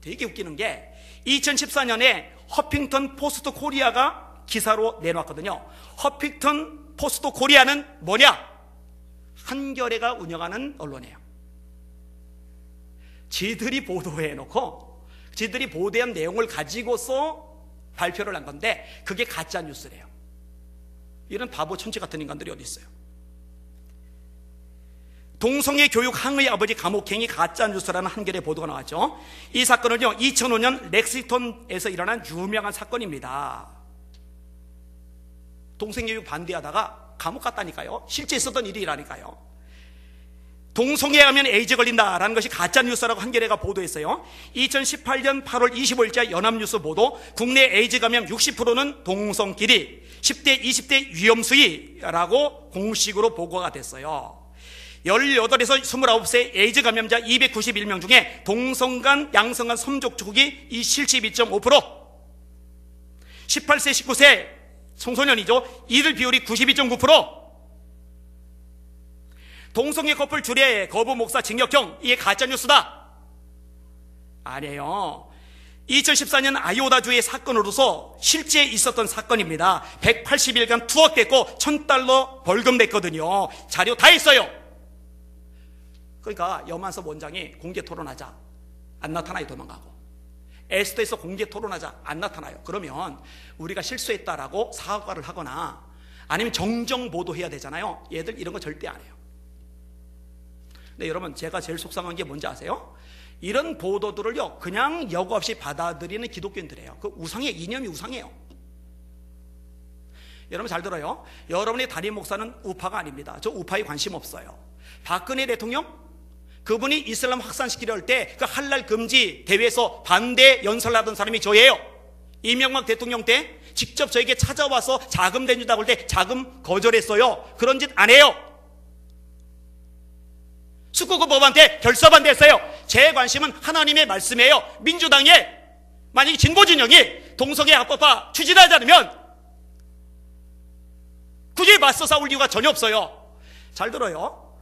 되게 웃기는 게 2014년에 허핑턴 포스트 코리아가 기사로 내놓았거든요. 허핑턴 포스트 코리아는 뭐냐? 한겨레가 운영하는 언론이에요. 지들이 보도해놓고 지들이 보도한 내용을 가지고서 발표를 한 건데 그게 가짜 뉴스래요. 이런 바보 천치 같은 인간들이 어디 있어요? 동성애 교육 항의 아버지 감옥행위 가짜 뉴스라는 한겨레 보도가 나왔죠. 이 사건은요, 2005년 렉싱턴에서 일어난 유명한 사건입니다. 동성애 교육 반대하다가 감옥 갔다니까요. 실제 있었던 일이라니까요. 동성애하면 에이즈 걸린다라는 것이 가짜 뉴스라고 한겨레가 보도했어요. 2018년 8월 25일자 연합뉴스 보도, 국내 에이즈 감염 60%는 동성끼리, 10대 20대 위험수위라고 공식으로 보고가 됐어요. 18에서 29세 에이즈 감염자 291명 중에 동성간, 양성간 섬족촉이 72.5%, 18세, 19세 청소년이죠. 이들 비율이 92.9%, 동성애 커플 주례 거부 목사 징역형, 이게 가짜뉴스다. 아니에요. 2014년 아이오다주의 사건으로서 실제 있었던 사건입니다. 180일간 투옥됐고 $1,000 벌금 냈거든요. 자료 다 있어요. 그러니까 염한섭 원장이 공개 토론하자, 안 나타나요. 도망가고. 에스더에서 공개 토론하자, 안 나타나요. 그러면 우리가 실수했다라고 사과를 하거나 아니면 정정 보도해야 되잖아요. 얘들 이런 거 절대 안 해요. 근데 여러분, 제가 제일 속상한 게 뭔지 아세요? 이런 보도들을요, 그냥 여과 없이 받아들이는 기독교인들이에요. 그 우상이에요. 이념이 우상이에요. 여러분 잘 들어요. 여러분의 담임 목사는 우파가 아닙니다. 저 우파에 관심 없어요. 박근혜 대통령, 그분이 이슬람 확산시키려 할 때 그 할랄 금지 대회에서 반대 연설하던 사람이 저예요. 이명박 대통령 때 직접 저에게 찾아와서 자금 대준다고 할 때 자금 거절했어요. 그런 짓 안 해요. 숙구구 법안때 결사 반대했어요. 제 관심은 하나님의 말씀이에요. 민주당에 만약에 진보진영이 동성애 합법화 추진하지 않으면 굳이 맞서 싸울 이유가 전혀 없어요. 잘 들어요.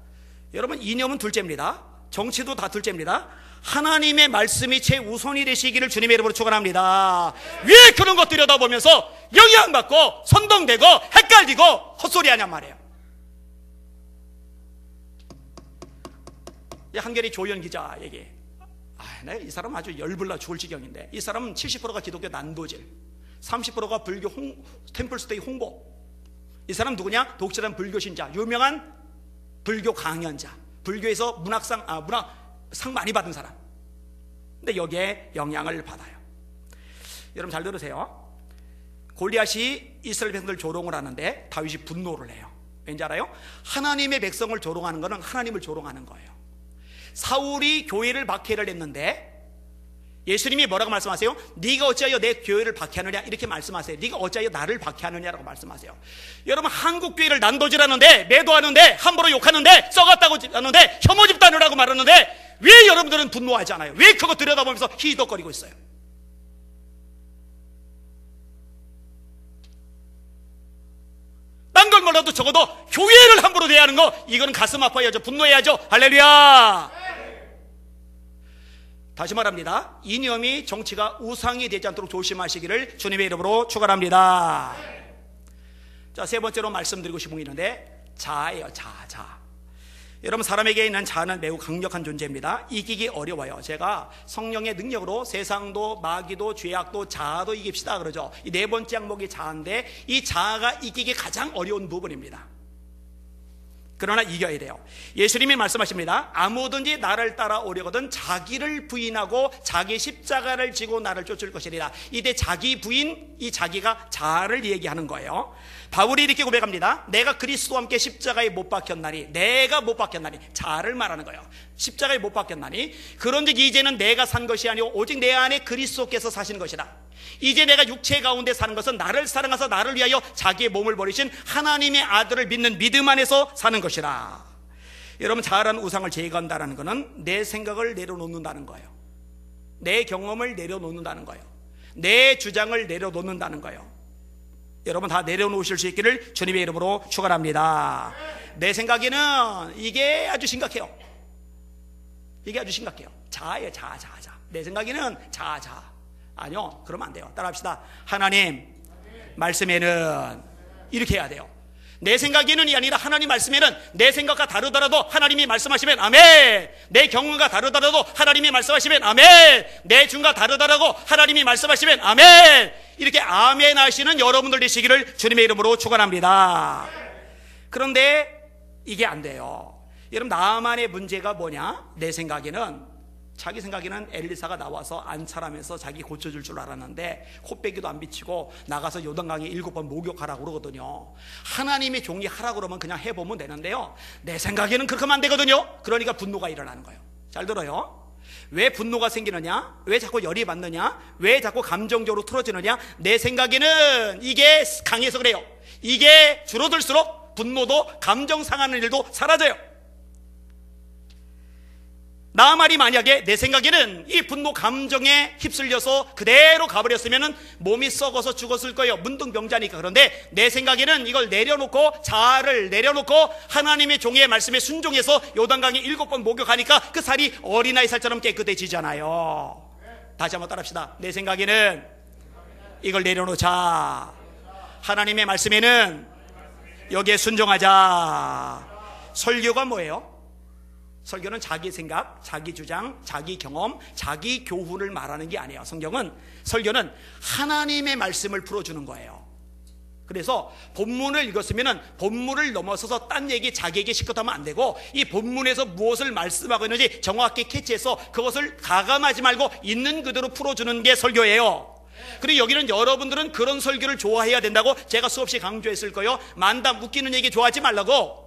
여러분, 이념은 둘째입니다. 정치도 다 둘째입니다. 하나님의 말씀이 최우선이 되시기를 주님의 이름으로 축원합니다. 왜 그런 것 들여다보면서 영향받고 선동되고 헷갈리고 헛소리 하냔 말이에요. 한겨레 조현 기자 얘기. 내가 이 사람 아주 열불나 죽을 지경인데, 이 사람은 70%가 기독교 난도질, 30%가 불교 템플스테이 홍보, 이 사람 누구냐? 독실한 불교 신자, 유명한 불교 강연자, 불교에서 문학상 많이 받은 사람. 근데 여기에 영향을 받아요. 여러분 잘 들으세요. 골리앗이 이스라엘 백성들 조롱을 하는데 다윗이 분노를 해요. 왠지 알아요? 하나님의 백성을 조롱하는 것은 하나님을 조롱하는 거예요. 사울이 교회를 박해를 했는데 예수님이 뭐라고 말씀하세요? 네가 어찌하여 내 교회를 박해하느냐 이렇게 말씀하세요. 네가 어찌하여 나를 박해하느냐라고 말씀하세요. 여러분 한국 교회를 난도질하는데, 매도하는데, 함부로 욕하는데, 썩었다고 하는데, 혐오 집단이라고 말하는데 왜 여러분들은 분노하지 않아요? 왜 그거 들여다보면서 희덕거리고 있어요? 딴 걸 몰라도 적어도 교회를 함부로 대하는 거, 이거는 가슴 아파야죠. 분노해야죠. 할렐루야. 다시 말합니다. 이념이 정치가 우상이 되지 않도록 조심하시기를 주님의 이름으로 축원합니다. 자, 세 번째로 말씀드리고 싶은 게 있는데 자아예요. 자. 여러분 사람에게 있는 자아는 매우 강력한 존재입니다. 이기기 어려워요. 제가 성령의 능력으로 세상도 마귀도 죄악도 자아도 이깁시다 그러죠. 이 네 번째 항목이 자아인데 이 자아가 이기기 가장 어려운 부분입니다. 그러나 이겨야 돼요. 예수님이 말씀하십니다. 아무든지 나를 따라오려거든 자기를 부인하고 자기 십자가를 지고 나를 쫓을 것이리라. 이때 자기 부인, 이 자기가 자아를 얘기하는 거예요. 바울이 이렇게 고백합니다. 내가 그리스도와 함께 십자가에 못 박혔나니, 내가 못 박혔나니, 자아를 말하는 거예요. 십자가에 못 박혔나니 그런즉 이제는 내가 산 것이 아니오 오직 내 안에 그리스도께서 사시는 것이다. 이제 내가 육체 가운데 사는 것은 나를 사랑하사 나를 위하여 자기의 몸을 버리신 하나님의 아들을 믿는 믿음 안에서 사는 것이라. 여러분 자아라는 우상을 제거한다는 것은 내 생각을 내려놓는다는 거예요. 내 경험을 내려놓는다는 거예요. 내 주장을 내려놓는다는 거예요. 여러분 다 내려놓으실 수 있기를 주님의 이름으로 축원합니다. 내 생각에는 이게 아주 심각해요. 이게 아주 심각해요. 자아예요. 자아. 내 생각에는 자아. 아니요, 그러면 안 돼요. 따라합시다. 하나님 말씀에는 이렇게 해야 돼요. 내 생각에는이 아니라 하나님 말씀에는, 내 생각과 다르더라도 하나님이 말씀하시면 아멘. 내 경험과 다르더라도 하나님이 말씀하시면 아멘. 내 중과 다르더라도 하나님이 말씀하시면 아멘. 이렇게 아멘 하시는 여러분들 되시기를 주님의 이름으로 축원합니다. 그런데 이게 안 돼요. 여러분 나만의 문제가 뭐냐? 내 생각에는, 자기 생각에는 엘리사가 나와서 안찰하면서 자기 고쳐줄 줄 알았는데 코빼기도 안 비치고 나가서 요단강에 7번 목욕하라고 그러거든요. 하나님의 종이 하라고 그러면 그냥 해보면 되는데요, 내 생각에는 그렇게 하면 안 되거든요. 그러니까 분노가 일어나는 거예요. 잘 들어요. 왜 분노가 생기느냐? 왜 자꾸 열이 받느냐? 왜 자꾸 감정적으로 틀어지느냐? 내 생각에는 이게 강해서 그래요. 이게 줄어들수록 분노도 감정 상하는 일도 사라져요. 나 말이 만약에 내 생각에는 이 분노 감정에 휩쓸려서 그대로 가버렸으면 몸이 썩어서 죽었을 거예요. 문둥병자니까. 그런데 내 생각에는 이걸 내려놓고, 자아를 내려놓고 하나님의 종의 말씀에 순종해서 요단강에 7번 목욕하니까 그 살이 어린아이 살처럼 깨끗해지잖아요. 다시 한번 따라합시다. 내 생각에는 이걸 내려놓자. 하나님의 말씀에는 여기에 순종하자. 설교가 뭐예요? 설교는 자기 생각, 자기 주장, 자기 경험, 자기 교훈을 말하는 게 아니에요. 설교는 하나님의 말씀을 풀어주는 거예요. 그래서 본문을 읽었으면 본문을 넘어서서 딴 얘기 자기에게 시컷하면 안 되고, 이 본문에서 무엇을 말씀하고 있는지 정확히 캐치해서 그것을 가감하지 말고 있는 그대로 풀어주는 게 설교예요. 그리고 여기는 여러분들은 그런 설교를 좋아해야 된다고 제가 수없이 강조했을 거예요. 만담 웃기는 얘기 좋아하지 말라고,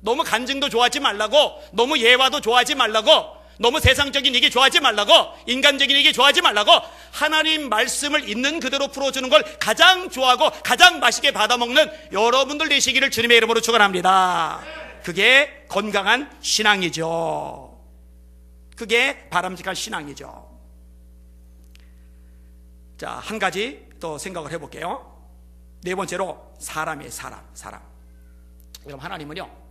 너무 간증도 좋아하지 말라고, 너무 예화도 좋아하지 말라고, 너무 세상적인 얘기 좋아하지 말라고, 인간적인 얘기 좋아하지 말라고, 하나님 말씀을 있는 그대로 풀어주는 걸 가장 좋아하고 가장 맛있게 받아먹는 여러분들 되시기를 주님의 이름으로 축원합니다. 그게 건강한 신앙이죠. 그게 바람직한 신앙이죠. 자, 한 가지 더 생각을 해볼게요. 네 번째로 사람이에요. 사람. 여러분 하나님은요,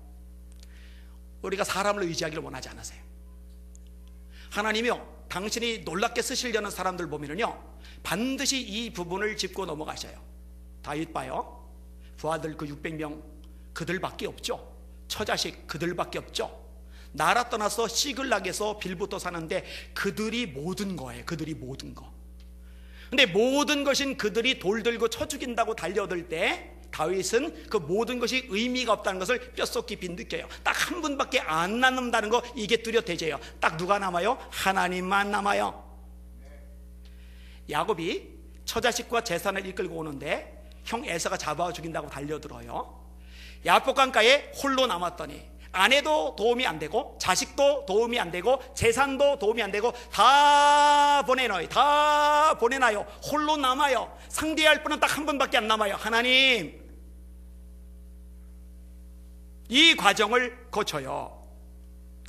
우리가 사람을 의지하기를 원하지 않으세요. 하나님이요, 당신이 놀랍게 쓰시려는 사람들 보면은요 반드시 이 부분을 짚고 넘어가셔요. 다윗 봐요. 부하들 그 600명 그들밖에 없죠. 처자식 그들밖에 없죠. 나라 떠나서 시글락에서 빌부터 사는데 그들이 모든 거예요. 그들이 모든 거. 근데 모든 것인 그들이 돌 들고 쳐 죽인다고 달려들 때 다윗은 그 모든 것이 의미가 없다는 것을 뼛속 깊이 느껴요. 딱 한 분밖에 안 남는다는 거, 이게 뚜렷해져요. 딱 누가 남아요? 하나님만 남아요. 야곱이 처자식과 재산을 이끌고 오는데 형 에서가 잡아와 죽인다고 달려들어요. 야복강가에 홀로 남았더니 아내도 도움이 안 되고 자식도 도움이 안 되고 재산도 도움이 안 되고 다 보내놔요. 홀로 남아요. 상대할 분은 딱 한 분밖에 안 남아요. 하나님. 이 과정을 거쳐요.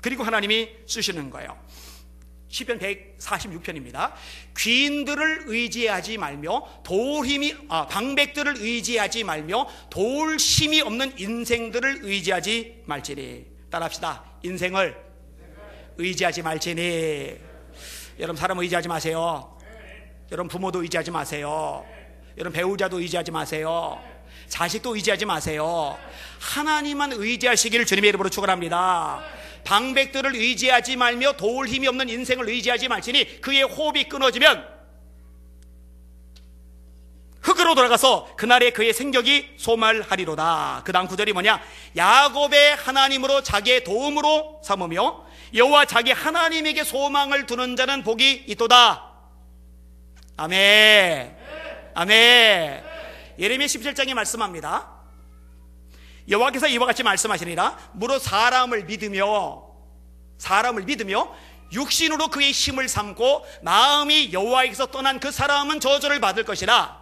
그리고 하나님이 쓰시는 거예요. 시편 146편입니다. 귀인들을 의지하지 말며 방백들을 의지하지 말며 도울 힘이 없는 인생들을 의지하지 말지니. 따라합시다. 인생을 의지하지 말지니. 여러분, 사람 의지하지 마세요. 여러분, 부모도 의지하지 마세요. 여러분, 배우자도 의지하지 마세요. 자식도 의지하지 마세요. 하나님만 의지하시기를 주님의 이름으로 축원합니다. 방백들을 의지하지 말며 도울 힘이 없는 인생을 의지하지 말지니 그의 호흡이 끊어지면 흙으로 돌아가서 그날에 그의 생격이 소멸하리로다. 그 다음 구절이 뭐냐? 야곱의 하나님으로 자기의 도움으로 삼으며 여호와 자기 하나님에게 소망을 두는 자는 복이 있도다. 아멘. 아멘. 예레미야 17장에 말씀합니다. 여호와께서 이와 같이 말씀하시니라. 무릇 사람을 믿으며 육신으로 그의 힘을 삼고 마음이 여호와에게서 떠난 그 사람은 저주를 받을 것이라.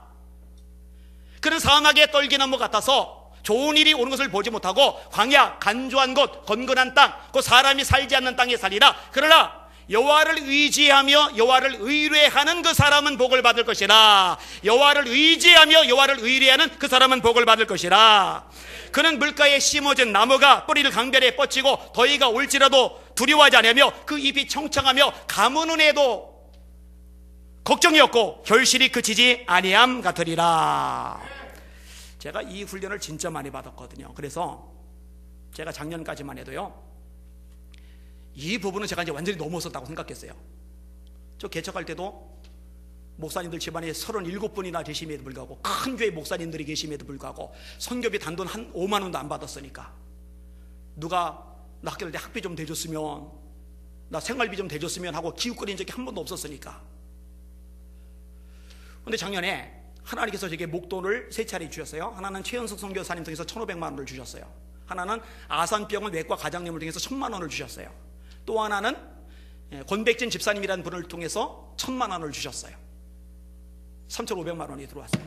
그는 사막의 떨기나무 같아서 좋은 일이 오는 것을 보지 못하고 광야 간조한 곳 건건한 땅 그 사람이 살지 않는 땅에 살리라. 그러나 여호와를 의지하며 여호와를 의뢰하는 그 사람은 복을 받을 것이라. 여호와를 의지하며 여호와를 의뢰하는 그 사람은 복을 받을 것이라. 그는 물가에 심어진 나무가 뿌리를 강변에 뻗치고 더위가 올지라도 두려워하지 않으며 그 잎이 청청하며 가무는 해도 걱정이 없고 결실이 그치지 아니함 같으리라. 제가 이 훈련을 진짜 많이 받았거든요. 그래서 제가 작년까지만 해도요, 이 부분은 제가 이제 완전히 넘어섰다고 생각했어요. 저 개척할 때도 목사님들 집안에 37분이나 계심에도 불구하고, 큰 교회 목사님들이 계심에도 불구하고 선교비 단돈 한 5만 원도 안 받았으니까, 누가 나 학교 다닐 때 학비 좀 대줬으면, 나 생활비 좀 대줬으면 하고 기웃거린 적이 한 번도 없었으니까. 근데 작년에 하나님께서 제게 목돈을 3차례 주셨어요. 하나는 최현석 선교사님 통해서 1,500만 원을 주셨어요. 하나는 아산병원 외과 과장님을 통해서 1,000만 원을 주셨어요. 또 하나는 권백진 집사님이라는 분을 통해서 1,000만 원을 주셨어요. 3,500만 원이 들어왔어요.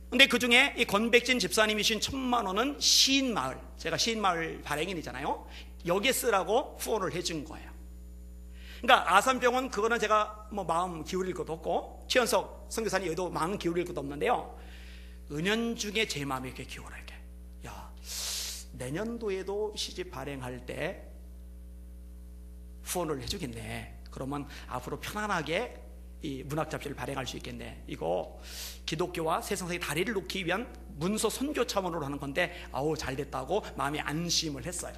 근데 그 중에 이 권백진 집사님이 주신 1,000만 원은 시인마을, 제가 시인마을 발행인이잖아요. 여기에 쓰라고 후원을 해준 거예요. 그러니까 아산병원 그거는 제가 뭐 마음 기울일 것도 없고, 최현석 선교사님 여기도 마음 기울일 것도 없는데요, 은연중에 제 마음이 이렇게 기울어요. 이렇게. 야, 내년도에도 시집 발행할 때 후원을 해주겠네. 그러면 앞으로 편안하게 이 문학 잡지를 발행할 수 있겠네. 이거 기독교와 세상사의 다리를 놓기 위한 문서 선교 차원으로 하는 건데, 아우 잘 됐다고 마음이 안심을 했어요.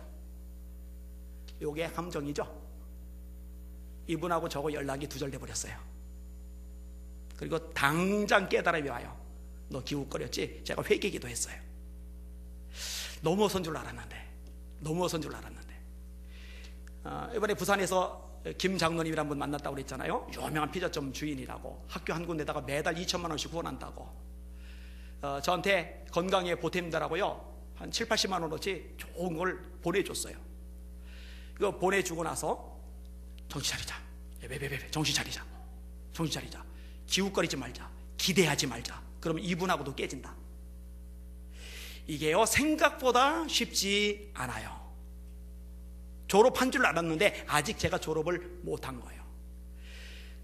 요게 함정이죠. 이분하고 저거 연락이 두절돼 버렸어요. 그리고 당장 깨달음이 와요. 너 기웃거렸지? 제가 회개기도 했어요. 넘어선 줄 알았는데. 이번에 부산에서 김 장로님이란 분 만났다고 그랬잖아요. 유명한 피자점 주인이라고, 학교 한 군데다가 매달 2,000만 원씩 후원한다고. 저한테 건강에 보탬되라고요, 한 7, 80만 원어치 좋은 걸 보내줬어요. 그거 보내주고 나서 정신 차리자. 정신 차리자. 기웃거리지 말자. 기대하지 말자. 그러면 이분하고도 깨진다. 이게요, 생각보다 쉽지 않아요. 졸업한 줄 알았는데 아직 제가 졸업을 못한 거예요.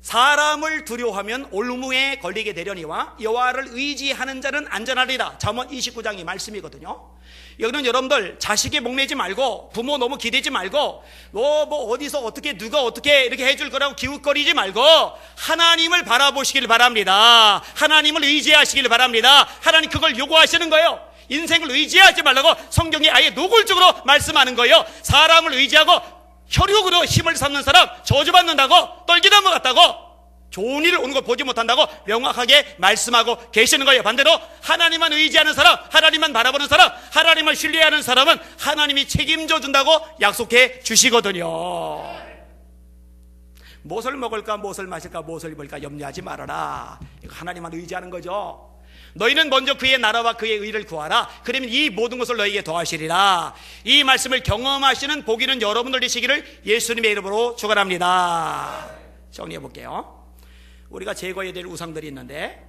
사람을 두려워하면 올무에 걸리게 되려니와 여호와를 의지하는 자는 안전하리라. 잠언 29장이 말씀이거든요. 여기는 여러분들 자식에 목매지 말고, 부모 너무 기대지 말고, 너 뭐 어디서 어떻게 누가 어떻게 이렇게 해줄 거라고 기웃거리지 말고 하나님을 바라보시길 바랍니다. 하나님을 의지하시길 바랍니다. 하나님 그걸 요구하시는 거예요. 인생을 의지하지 말라고 성경이 아예 노골적으로 말씀하는 거예요. 사람을 의지하고 혈육으로 힘을 삼는 사람 저주받는다고, 떨기나무 같다고, 좋은 일을 오는 걸 보지 못한다고 명확하게 말씀하고 계시는 거예요. 반대로 하나님만 의지하는 사람, 하나님만 바라보는 사람, 하나님을 신뢰하는 사람은 하나님이 책임져 준다고 약속해 주시거든요. 무엇을 먹을까, 무엇을 마실까, 무엇을 입을까 염려하지 말아라. 이거 하나님만 의지하는 거죠. 너희는 먼저 그의 나라와 그의 의를 구하라. 그러면 이 모든 것을 너희에게 더하시리라. 이 말씀을 경험하시는 복 있는 여러분들 되시기를 예수님의 이름으로 축원합니다. 정리해 볼게요. 우리가 제거해야 될 우상들이 있는데,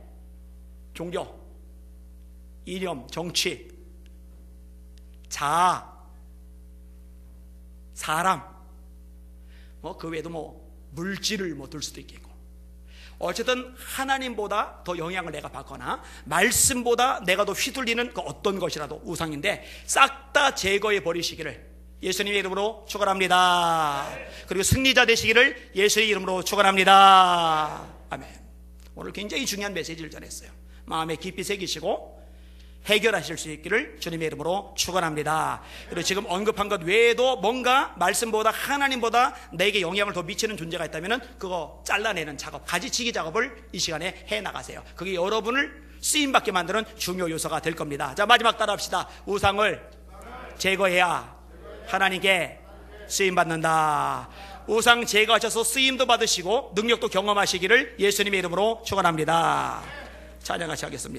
종교, 이념, 정치, 자아, 사람, 그 외에도 물질을 둘 수도 있겠고, 어쨌든 하나님보다 더 영향을 내가 받거나 말씀보다 내가 더 휘둘리는 그 어떤 것이라도 우상인데 싹 다 제거해 버리시기를 예수님의 이름으로 축원합니다. 그리고 승리자 되시기를 예수의 이름으로 축원합니다. 아멘. 오늘 굉장히 중요한 메시지를 전했어요. 마음에 깊이 새기시고 해결하실 수 있기를 주님의 이름으로 축원합니다. 그리고 지금 언급한 것 외에도 뭔가 말씀보다 하나님보다 내게 영향을 더 미치는 존재가 있다면 그거 잘라내는 작업, 가지치기 작업을 이 시간에 해나가세요. 그게 여러분을 쓰임받게 만드는 중요 요소가 될 겁니다. 자, 마지막 따라합시다. 우상을 제거해야 하나님께 쓰임받는다. 우상 제거하셔서 쓰임도 받으시고 능력도 경험하시기를 예수님의 이름으로 축원합니다. 찬양같이 하겠습니다.